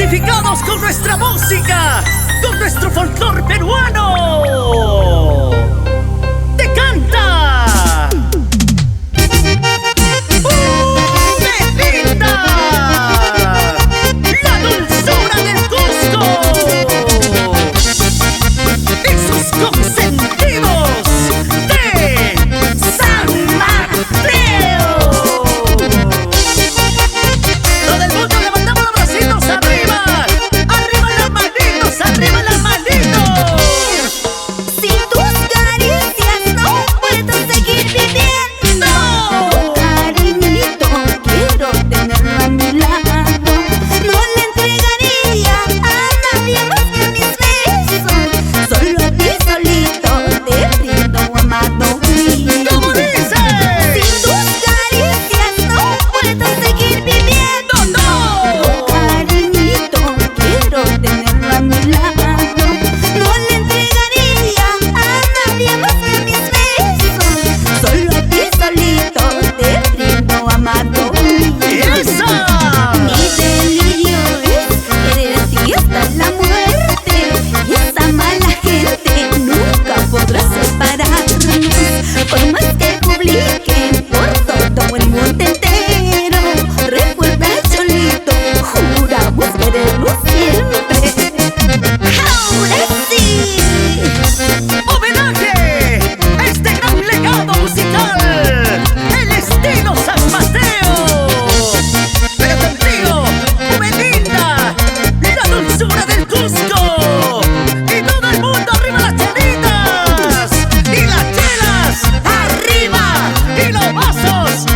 identificados con nuestra música, con nuestro folclor peruano. ¡Te canta! ¡Belinda! ¡La dulzura del Cusco! ¡Y sus consentidos de San Mateo! Todo el mundo levantamos los bracitos arriba. ¡Arriba las manitos! ¡Arriba las manitos! Sin tus caricias no puedo seguir viviendo. Cariñito, quiero tenerlo a mi lado. No le entregaría a nadie más que mis besos. Solo a ti solito te brindo, amado mío. ¿Cómo dice? Sin tus caricias no puedo seguir viviendo. ¡No! Cariñito, quiero tenerlo a mi lado. No le entregaría a nadie más que mis besos. Solo a ti solito te brindo, amado mío. ¡Esa! Mi delirio es querer a ti hasta la muerte. Esa mala gente nunca podrá separarnos. Por más que publiquen por todo el mundo entero, recuerda, Cholito, juramos querernos siempre. ¡Ahora sí! ¡Homenaje a este gran legado musical! ¡El estilo San Mateo! ¡Pero contigo, Belinda! ¡La dulzura del Cusco! ¡Y todo el mundo arriba las chelitas! ¡Y las chelas! ¡Arriba! ¡Y los vasos!